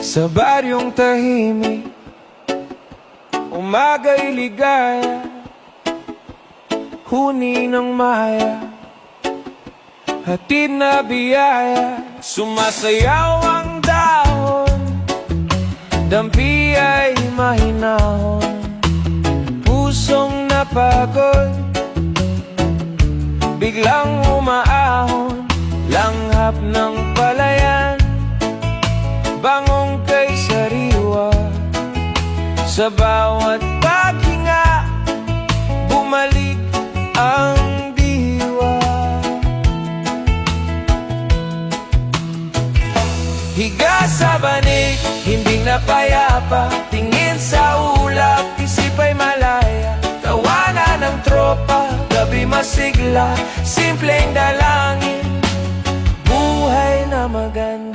Sa baryong tahimik, umaga'y ligaya, huni ng maya, hatid na biyaya. Sumasayaw ang dahon, dampi ay mahinahon, pusong napagod, biglang umaahon, langhap ng palayan, bangong kay sariwa. Sa bawat paghinga, bumalik ang diwa. Higa sa banig, himbing na payapa, tingin sa ulap, isip ay malaya. Tawanan ng tropa, gabi masigla, simpleng dalangin, buhay na maganda.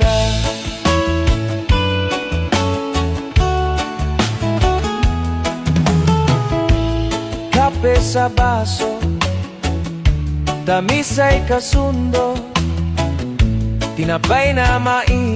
Kape sa baso, tamis ay kasundo, tinapay na mainit,